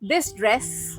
This dress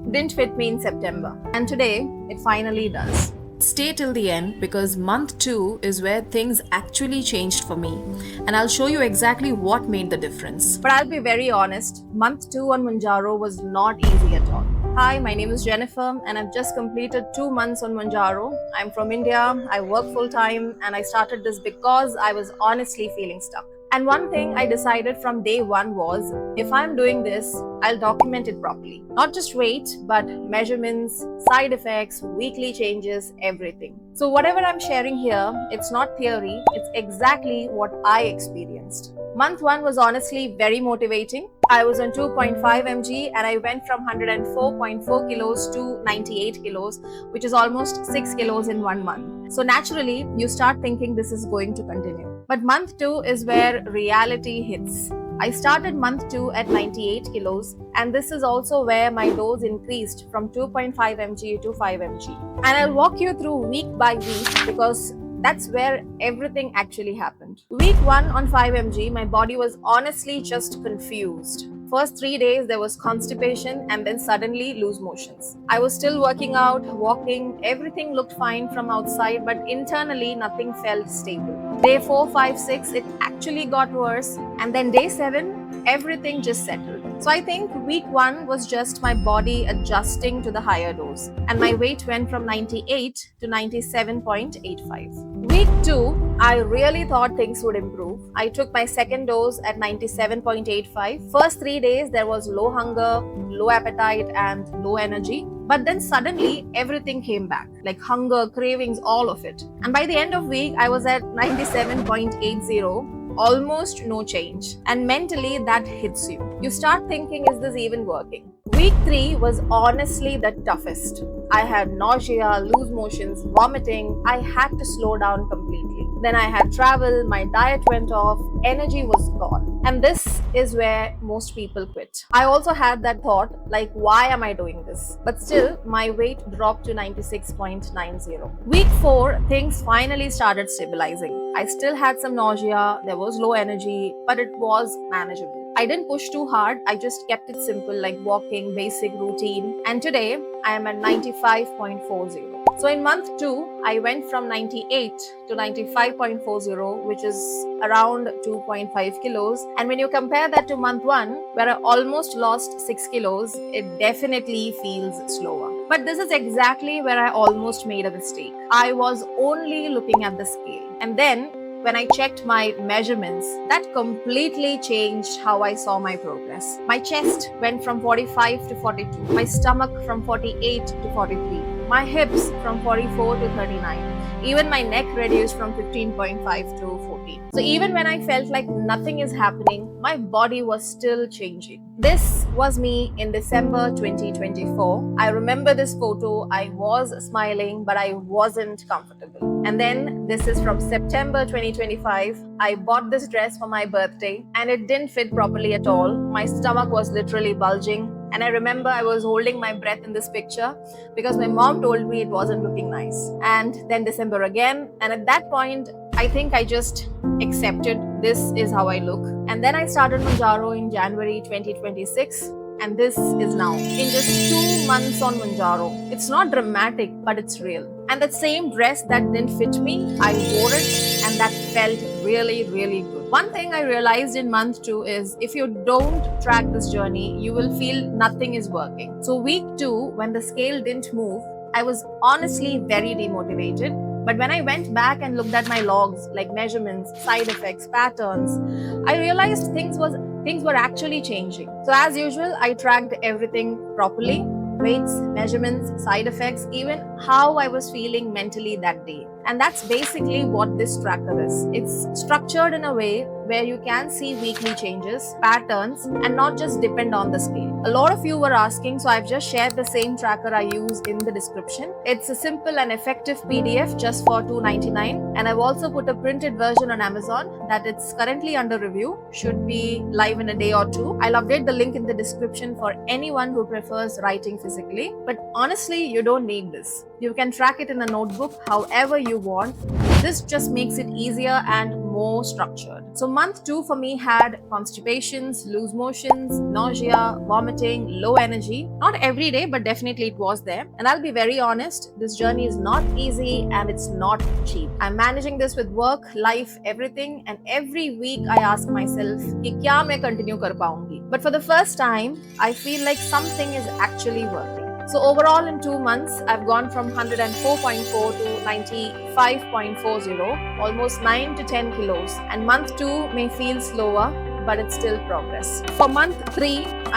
didn't fit me in September, and today it finally does. Stay till the end because month 2 is where things actually changed for me, and I'll show you exactly what made the difference. But I'll be very honest, month 2 on Manjaro was not easy at all. Hi, my name is Jennifer, and I've just completed 2 months on Manjaro. I'm from India, I work full time, and I started this because I was honestly feeling stuck. And one thing I decided from day one was if I'm doing this, I'll document it properly. Not just weight, but measurements, side effects, weekly changes, everything. So, whatever I'm sharing here, it's not theory, it's exactly what I experienced. Month 1 was honestly very motivating. I was on 2.5 mg and I went from 104.4 kilos to 98 kilos, which is almost 6 kilos in 1 month. So naturally, you start thinking this is going to continue. But month 2 is where reality hits. I started month 2 at 98 kilos, and this is also where my dose increased from 2.5 mg to 5 mg. And I'll walk you through week by week because that's where everything actually happened. Week 1 on 5 mg, my body was honestly just confused. First 3 days there was constipation and then suddenly loose motions. I was still working out, walking, everything looked fine from outside, but internally nothing felt stable. Day 4, 5, 6, it actually got worse, and then day 7, everything just settled. So I think week 1 was just my body adjusting to the higher dose, and my weight went from 98 to 97.85. Week 2, I really thought things would improve. I took my second dose at 97.85. First 3 days, there was low hunger, low appetite, and low energy. But then suddenly, everything came back like hunger, cravings, all of it. And by the end of week, I was at 97.80, almost no change. And mentally, that hits you. You start thinking, is this even working? Week 3 was honestly the toughest. I had nausea, loose motions, vomiting. I had to slow down completely. Then I had travel, my diet went off, energy was gone. And this is where most people quit. I also had that thought, like, why am I doing this? But still, my weight dropped to 96.90. Week 4, things finally started stabilizing. I still had some nausea, there was low energy, but it was manageable. I didn't push too hard, I just kept it simple like walking, basic routine. And today, I am at 95.40. So in month 2, I went from 98 to 95.40, which is around 2.5 kilos. And when you compare that to month 1, where I almost lost 6 kilos, it definitely feels slower. But this is exactly where I almost made a mistake. I was only looking at the scale. And then when I checked my measurements, that completely changed how I saw my progress. My chest went from 45 to 42, my stomach from 48 to 43, my hips from 44 to 39. Even my neck reduced from 15.5 to 14. So even when I felt like nothing is happening, my body was still changing. This was me in December 2024. I remember this photo. I was smiling, but I wasn't comfortable. And then this is from September 2025. I bought this dress for my birthday and it didn't fit properly at all. My stomach was literally bulging. And I remember I was holding my breath in this picture because my mom told me it wasn't looking nice. And then December again. And at that point, I think I just accepted this is how I look. And then I started Manjaro in January 2026. And this is now. In just 2 months on Manjaro. It's not dramatic, but it's real. And that same dress that didn't fit me, I wore it and that felt really, really good. One thing I realized in month 2 is if you don't track this journey, you will feel nothing is working. So week 2, when the scale didn't move, I was honestly very demotivated. But when I went back and looked at my logs, like measurements, side effects, patterns, I realized things were actually changing. So as usual, I tracked everything properly. Weights, measurements, side effects, even how I was feeling mentally that day. And that's basically what this tracker is. It's structured in a way where you can see weekly changes, patterns, and not just depend on the scale. A lot of you were asking, so I've just shared the same tracker I use in the description. It's a simple and effective PDF just for $2.99. And I've also put a printed version on Amazon that it's currently under review, should be live in a day or two. I'll update the link in the description for anyone who prefers writing physically. But honestly, you don't need this. You can track it in a notebook however you want. This just makes it easier and more structured. So month 2 for me had constipations, loose motions, nausea, vomiting, low energy. Not every day, but definitely it was there. And I'll be very honest, this journey is not easy and it's not cheap. I'm managing this with work, life, everything, and every week I ask myself कि क्या मैं continue कर पाऊंगी. But for the first time, I feel like something is actually working. So overall in 2 months, I've gone from 104.4 to 95.40, almost 9 to 10 kilos. And month 2 may feel slower, but it's still progress. For month 3,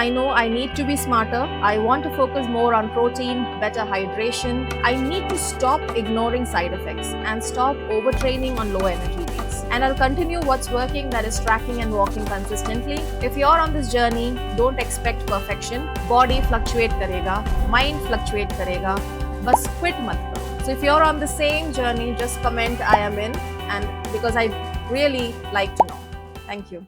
I know I need to be smarter. I want to focus more on protein, better hydration. I need to stop ignoring side effects and stop overtraining on low energy days. And I'll continue what's working, that is tracking and walking consistently. If you're on this journey, don't expect perfection. Body fluctuate karega, mind fluctuate karega, bas quit mat karo. So if you're on the same journey, just comment I am in, and because I really like to know. Thank you.